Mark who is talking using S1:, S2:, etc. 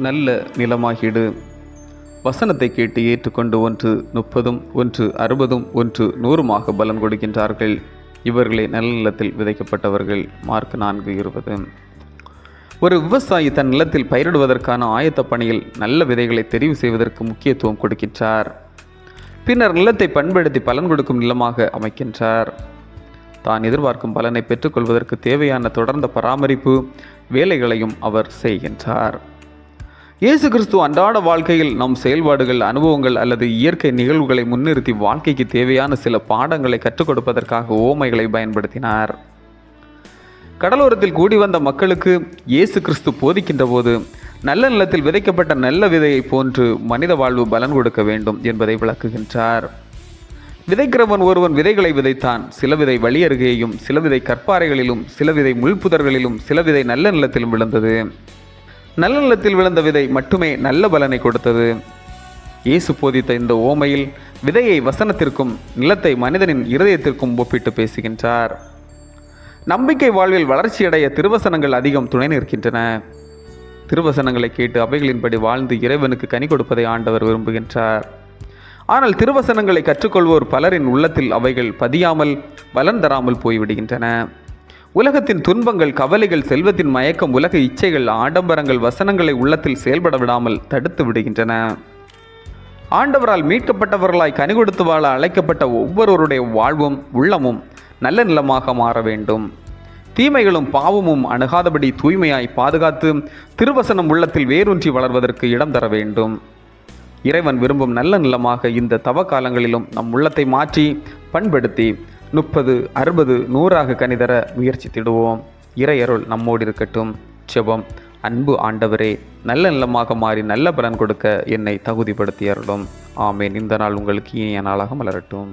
S1: நல்ல நிலமாகிடு. வசனத்தை கேட்டு ஏற்றுக்கொண்டு 1 30, 1 60, 1 100 பலன் கொடுக்கின்றார்கள். இவர்களே நல்ல நிலத்தில் விதைக்கப்பட்டவர்கள். மார்க் 4:20. ஒரு விவசாயி தன் நிலத்தில் பயிரிடுவதற்கான ஆயத்த பணியில் நல்ல விதைகளை தெரிவு செய்வதற்கு முக்கியத்துவம் கொடுக்கின்றார். பின்னர் நிலத்தை பண்படுத்தி பலன் கொடுக்கும் நிலமாக அமைக்கின்றார். தான் எதிர்பார்க்கும் பலனை பெற்றுக்கொள்வதற்கு தேவையான தொடர்ந்த பராமரிப்பு வேலைகளையும் அவர் செய்கின்றார். இயேசு கிறிஸ்து அன்றாட வாழ்க்கையில் நம் செயல்பாடுகள், அனுபவங்கள் அல்லது இயற்கை நிகழ்வுகளை முன்னிறுத்தி வாழ்க்கைக்கு தேவையான சில பாடங்களை கற்றுக் கொடுப்பதற்காக ஓமைகளை பயன்படுத்தினார். கடலோரத்தில் கூடி வந்த மக்களுக்கு இயேசு கிறிஸ்து போதிக்கின்ற போது நல்ல நிலத்தில் விதைக்கப்பட்ட நல்ல விதையை போன்று மனித வாழ்வு பலன் கொடுக்க வேண்டும் என்பதை விளக்குகின்றார். விதைக்கிறவன் ஒருவன் விதைகளை விதைத்தான். சில விதை வழி அருகேயும், சில விதை கற்பாறைகளிலும், சில விதை முள்புதர்களிலும், சில விதை நல்ல நிலத்திலும் விழுந்தது. நல்ல நிலத்தில் விழுந்த விதை மட்டுமே நல்ல பலனை கொடுத்தது. இயேசு போதித்த இந்த ஓமையில் விதையை வசனத்திற்கும் நிலத்தை மனிதனின் இருதயத்திற்கும் ஒப்பிட்டு பேசுகின்றார். நம்பிக்கை வாழ்வில் வளர்ச்சியடைய திருவசனங்கள் அதிகம் துணை நிற்கின்றன. திருவசனங்களை கேட்டு அவைகளின்படி வாழ்ந்து இறைவனுக்கு கனி கொடுப்பதை ஆண்டவர் விரும்புகின்றார். ஆனால் திருவசனங்களை கற்றுக்கொள்வோர் பலரின் உள்ளத்தில் அவைகள் பதியாமல் பலன் தராமல் போய்விடுகின்றன. உலகத்தின் துன்பங்கள், கவலைகள், செல்வத்தின் மயக்கம், உலக இச்சைகள், ஆடம்பரங்கள் வசனங்களை உள்ளத்தில் செயல்பட விடாமல் தடுத்து விடுகின்றன. ஆண்டவரால் மீட்கப்பட்டவர்களாய் கனி கொடுத்து வாழ அழைக்கப்பட்ட ஒவ்வொருவருடைய வாழ்வும் உள்ளமும் நல்ல நிலமாக மாற வேண்டும். தீமைகளும் பாவமும் அணுகாதபடி தூய்மையாய் பாதுகாத்து திருவசனம் உள்ளத்தில் வேரூன்றி வளர்வதற்கு இடம் தர வேண்டும். இறைவன் விரும்பும் நல்ல நிலமாக இந்த தவ காலங்களிலும் நம் உள்ளத்தை மாற்றி பண்படுத்தி 30, 60, 100 கனிதர முயற்சித்திடுவோம். இறையருள் நம்மோடு இருக்கட்டும். ஜெபம். அன்பு ஆண்டவரே, நல்ல நிலமாக மாறி நல்ல பலன் கொடுக்க என்னை தகுதிப்படுத்தி அருளும். ஆமேன். இந்த நாள் உங்களுக்கு இனிய நாளாக மலரட்டும்.